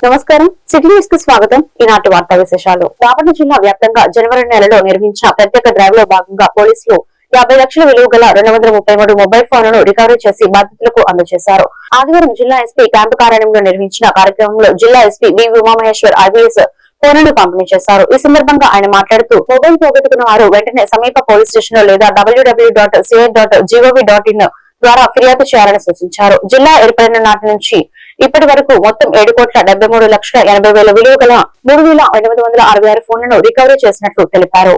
నమస్కారం city news కి స్వాగతం. ఈనాటి వార్తా విశేషాలు. బాపట్ల జిల్లా వ్యాప్తంగా జనవరి నెలలో నిర్మించిన ప్రత్యేక డ్రైవ్ లో భాగంగా పోలీసులు 50 లక్షల విలువ గల 233 మొబైల్ ఫోన్లను రికవరీ చేసి బాధితులకు అందజేశారు. ఆదివారం జిల్లా ఎస్పీ క్యాంపు కార్యాలయంలో నిర్వహించిన కార్యక్రమంలో జిల్లా ఎస్పీ బి ఉమామహేశ్వర్ ఐపీఎస్ ఫోన్లను పంపిణీ చేశారు. ఈ సందర్భంగా ఆయన మాట్లాడుతూ మొబైల్ పోగొట్టుకున్న వారు వెంటనే సమీప పోలీస్ స్టేషన్ లో లేదా www.ca.gov.in ద్వారా ఫిర్యాదు చేయాలని సూచించారు. జిల్లా ఏర్పడిన నాటి నుంచి ఇప్పటి వరకు మొత్తం 7,73,80,000 విలువ గల 3,866 ఫోన్లను రికవరీ చేసినట్లు తెలిపారు.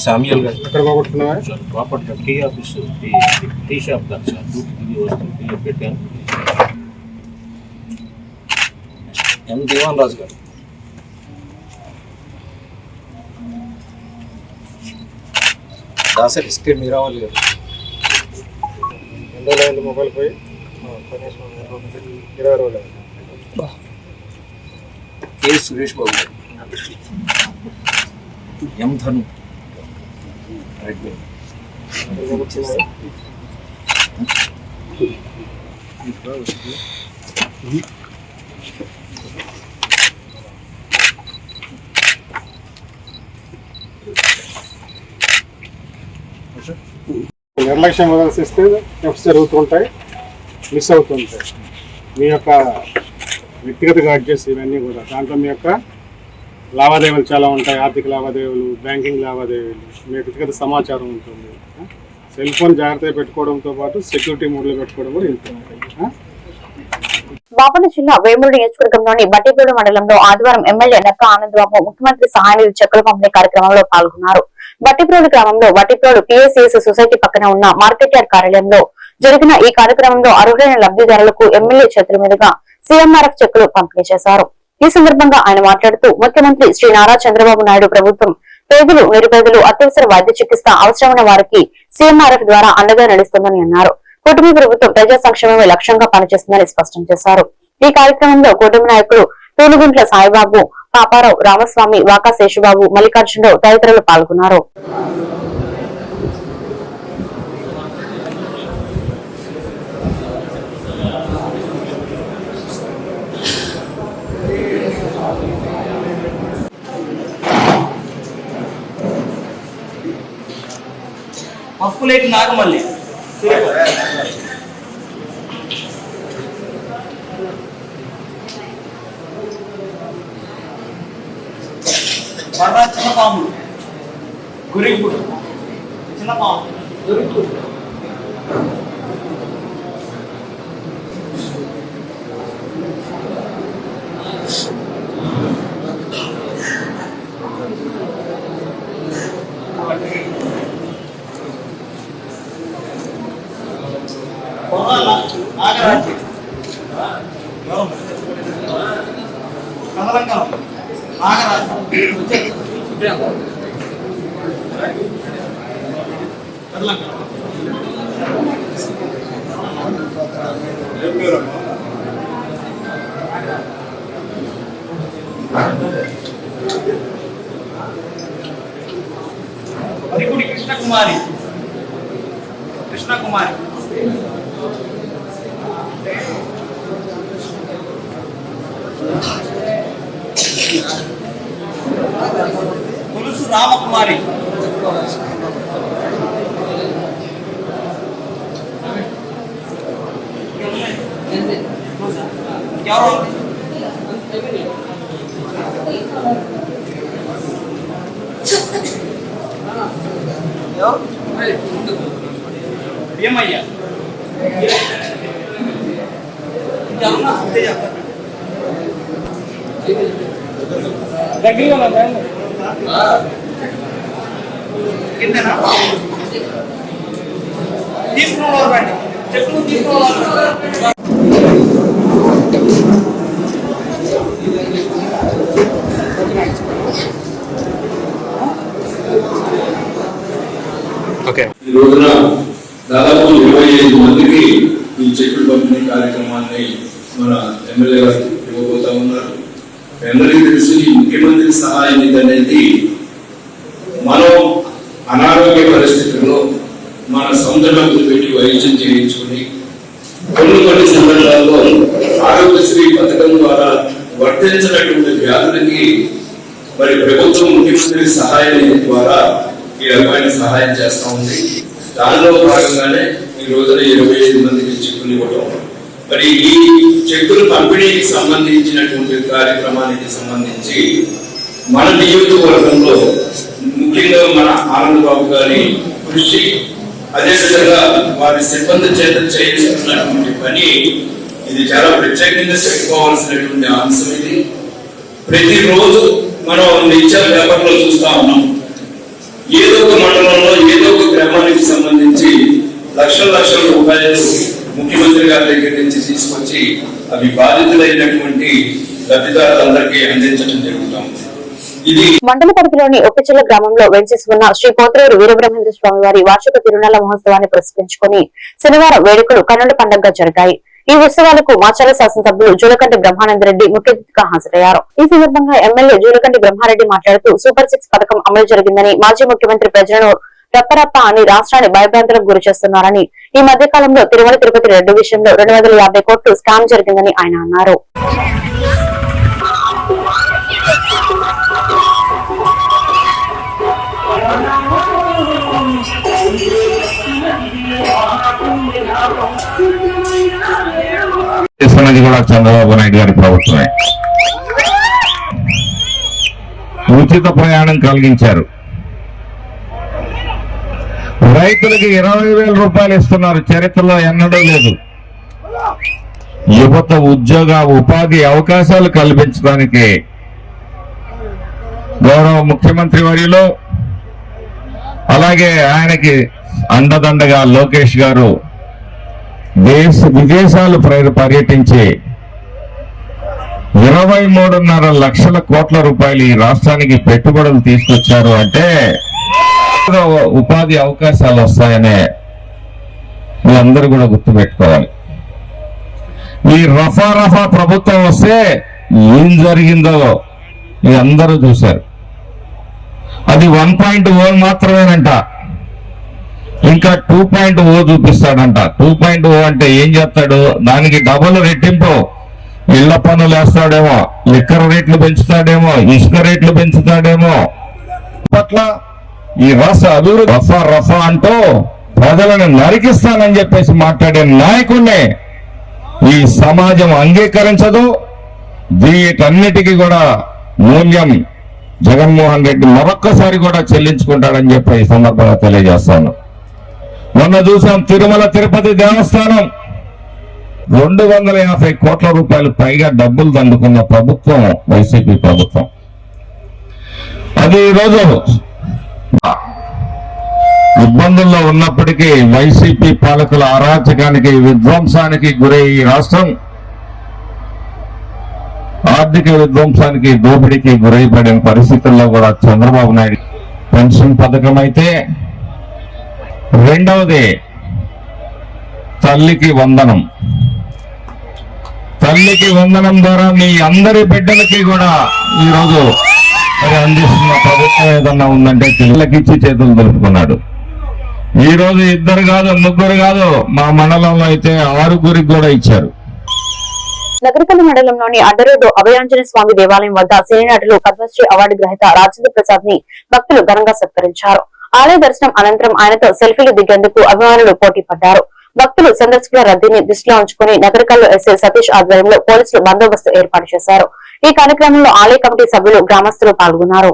సామ్యుల్ గారు ఎక్కడ పోగొట్టుకున్నావా? Bapatla tea office tea shop దగ్గర ఇది వస్తుంది పెట్టాను. ఎం దేవన్ రాజు గారు దాసరి ఎస్కే మీరావల్ గారు ఎందలైంది మొబైల్ పోయి కనీసం 20 రోజులు. కే సురేష్ బాబు గారు ఎం ధను నిర్లక్ష్యం వదిలేస్తే ఎఫ్స్ జరుగుతుంటాయి, మిస్ అవుతుంటాయి. మీ యొక్క వ్యక్తిగత గాడ్జెట్స్ ఇవన్నీ కూడా దాంట్లో మీ యొక్క లావాదేవీలు చాలా ఉంటాయి. ఆర్థిక లావాదేవీలు, బ్యాంకింగ్ లావాదేవీలు, మీ వ్యక్తిగత సమాచారం ఉంటుంది. సెల్ ఫోన్ జాగ్రత్తగా పెట్టుకోవడంతో పాటు సెక్యూరిటీ మోడ్లో పెట్టుకోవడం కూడా ఇంపార్టెంట్. బాపట్ల జిల్లా వేమూరు నియోజకవర్గంలోని బట్టిపూడి మండలంలో ఆదివారం ఎమ్మెల్యే నక్క ఆనందబాబు ముఖ్యమంత్రి సహాయ నిధి చెక్కుల పంపిణీ కార్యక్రమంలో పాల్గొన్నారు. బట్టిప్రోలు గ్రామంలో బట్టిప్రోలు పిఎస్సిఎస్ సొసైటీ పక్కన ఉన్న మార్కెట్ యార్డ్ కార్యాలయంలో జరిగిన ఈ కార్యక్రమంలో అర్హులైన లబ్ధిదారులకు ఎమ్మెల్యే చేతుల మీదుగా సీఎంఆర్ఎఫ్ చెక్కులు పంపిణీ చేశారు. ఈ సందర్భంగా ఆయన మాట్లాడుతూ ముఖ్యమంత్రి శ్రీ నారా చంద్రబాబు నాయుడు ప్రభుత్వం పేదలు, నిరుపేదలు, అత్యవసర వైద్య చికిత్స అవసరమైన వారికి సీఎంఆర్ఎఫ్ ద్వారా అండగా నడుస్తుందని అన్నారు. కూటమి ప్రభుత్వం ప్రజా సంక్షేమమే లక్ష్యంగా పనిచేస్తుందని స్పష్టం చేశారు. ఈ కార్యక్రమంలో కూటమి నాయకులు తూనుగుంట్ల సాయిబాబు, పాపారావు, రామస్వామి, వాకా శేషుబాబు, మల్లికార్జునరావు తదితరులు పాల్గొన్నారు. మఫ్కులేట్ నాగమల్లి బర్రా చిన్నపాము గురిగుడు చిన్నపాము గురిగుడు నాగరాజు కదలంకరం నాగరాజు మరికుడి కృష్ణకుమారి పులుసు రామకుమారి ఏమయ్యా తీసుకున్న చెక్కులు తీసుకోవాలి. ఈ రోజున దాదాపు 25 మందికి ఈ చెక్కులు పంపిణీ కార్యక్రమాన్ని మన ఎమ్మెల్యే గారు ఇవ్వబోతా ఉన్నారు. అందరికీ తెలుసు ఈ ముఖ్యమంత్రి సహాయ నిధి అనేది మనం అనారోగ్య పరిస్థితుల్లో మన సొంత డబ్బులు పెట్టి వైద్యం చేయించుకుని కొన్ని సందర్భాల్లో ఆరోగ్యశ్రీ పథకం ద్వారా వర్తించినటువంటి వ్యాధులకి మరి ప్రభుత్వం ముఖ్యమంత్రి సహాయ నిధి ద్వారా ఈ రకమైన సహాయం చేస్తా ఉంది. దానిలో భాగంగానే ఈ రోజున 25 మందికి చెక్కులు ఇవ్వడం, మరి ఈ చెక్కుల పంపిణీకి సంబంధించినటువంటి కార్యక్రమానికి సంబంధించి మన నియోజకవర్గంలో ముఖ్యంగా మన ఆనంద్ బాబు గారి కృషి, అదేవిధంగా వారి సిబ్బంది చేత చేస్తున్నటువంటి పని ఇది చాలా ప్రత్యేకంగా చెప్పుకోవాల్సినటువంటి అంశం. ఇది ప్రతిరోజు మనం నిత్య పేపర్లో చూస్తా ఉన్నాం. ఏదో ఒక మండలంలో ఏదో ఒక గ్రామానికి సంబంధించి లక్షల రూపాయలు ముఖ్యమంత్రి గారి దగ్గర నుంచి తీసుకొచ్చి అవి బాధితులైనటువంటి లబ్ధిదారులందరికీ అందించడం జరుగుతాం. ఇది మండల పరిధిలోని ఒప్పిచెల్ల గ్రామంలో వెంచేసి ఉన్న శ్రీ పోత్రేరు వీరబ్రహ్మేంద్ర స్వామి వారి వార్షిక తిరునాళ్ల మహోత్సవాన్ని పురస్కరించుకుని శనివారం వేడుకలు కన్నుల పండుగగా జరిగాయి. ఈ ఉత్సవాలకు మాచర్ల శాసనసభ్యులు జూలకంటి బ్రహ్మానందరెడ్డి ముఖ్య అతిథిగా హాజరయ్యారు. ఈ సందర్భంగా ఎమ్మెల్యే జూలకంటి బ్రహ్మారెడ్డి మాట్లాడుతూ సూపర్ 6 పథకం అమలు జరిగిందని, మాజీ ముఖ్యమంత్రి ప్రజలను రప్పరప్ప అని రాష్ట్రాన్ని భయభ్రాంతులకు గురి చేస్తున్నారని, ఈ మధ్య కాలంలో తిరుమల తిరుపతి రెడ్డి విషయంలో 250 కోట్లు స్కామ్ జరిగిందని ఆయన అన్నారు. కూడా చంద్రబాబు నాయుడు గారి ప్రభుత్వమే. ఉచిత ప్రయాణం కలిగించారు. రైతులకి 20,000 రూపాయలు ఇస్తున్నారు, చరిత్రలో ఎన్నడూ లేదు. యువత ఉద్యోగ ఉపాధి అవకాశాలు కల్పించడానికి గౌరవ ముఖ్యమంత్రి వర్యులు, అలాగే ఆయనకి అండదండగా లోకేష్ గారు విదేశాలు పర్యటించి 23.5 లక్షల కోట్ల రూపాయలు ఈ రాష్ట్రానికి పెట్టుబడులు తీసుకొచ్చారు. అంటే ఉపాధి అవకాశాలు వస్తాయనే మీరందరూ కూడా గుర్తుపెట్టుకోవాలి. ఈ రఫా ప్రభుత్వం వస్తే ఏం జరిగిందో మీరందరూ చూశారు. అది 1.0 మాత్రమేనంట, ఇంకా 2.0 చూపిస్తాడంట. 2.0 అంటే ఏం చేస్తాడు? దానికి డబుల్ రెట్టింపు ఇళ్ల పన్నులు వేస్తాడేమో, లిక్కర్ రేట్లు పెంచుతాడేమో, ఇసుక రేట్లు పెంచుతాడేమో. పట్ల ఈ రాష్ట్ర అభివృద్ధి రఫా అంటూ ప్రజలను నరికిస్తానని చెప్పేసి మాట్లాడే నాయకుడిని ఈ సమాజం అంగీకరించదు. వీటన్నిటికీ కూడా మూల్యం జగన్మోహన్ రెడ్డి మరొక్కసారి కూడా చెల్లించుకుంటాడని చెప్పి ఈ సందర్భంగా తెలియజేస్తాను. మొన్న చూసాం తిరుమల తిరుపతి దేవస్థానం 250 కోట్ల రూపాయలు పైగా డబ్బులు దండుకున్న ప్రభుత్వం వైసీపీ ప్రభుత్వం. అది ఈరోజు ఇబ్బందుల్లో ఉన్నప్పటికీ వైసీపీ పాలకుల అరాచకానికి విధ్వంసానికి గురై ఈ రాష్ట్రం ఆర్థిక విధ్వంసానికి దోపిడీకి గురైపడిన పరిస్థితుల్లో కూడా చంద్రబాబు నాయుడు పెన్షన్ పథకం అయితే, రెండవది తల్లికి వందనం. తల్లికి వందనం ద్వారా మీ అందరి బిడ్డలకి కూడా ఈరోజు మరి అందిస్తున్న ప్రభుత్వం ఏదన్నా ఉందంటే పిల్లలకి ఇచ్చి చేతులు దులుపుకున్నాడు. ఈ రోజు 2 కాదు 3 కాదు, మా మండలంలో అయితే 6 కూడా ఇచ్చారు. నగరికల్లు మండలంలోని అడ్డరోడ్డు అభయాంజనేయ స్వామి దేవాలయం వద్ద సినీ నటులు పద్మశ్రీ అవార్డు గ్రహీత రాజేంద్ర ప్రసాద్ ని భక్తులు ఘనంగా సత్కరించారు. ఆలయ దర్శనం అనంతరం ఆయనతో సెల్ఫీలు దిగేందుకు అభిమానులు పోటీ పడ్డారు. భక్తులు సందర్శకుల రద్దీని దృష్టిలో ఉంచుకుని నగరికల్లు ఎస్ఐ సతీష్ ఆధ్వర్యంలో పోలీసులు బందోబస్తు ఏర్పాటు చేశారు. ఈ కార్యక్రమంలో ఆలయ కమిటీ సభ్యులు, గ్రామస్తులు పాల్గొన్నారు.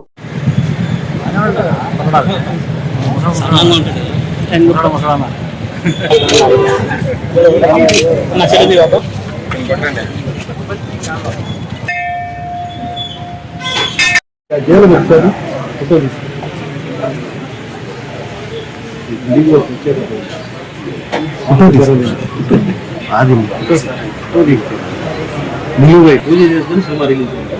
అది నిలువై పూజ చేసుకుని సినిమా రిలీజ్ తీస్తా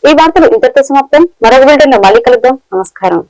ఈ వార్తలు ఇంతటితో సమాప్తం. మరొక వీడియోలో మళ్ళీ కలుద్దాం. నమస్కారం.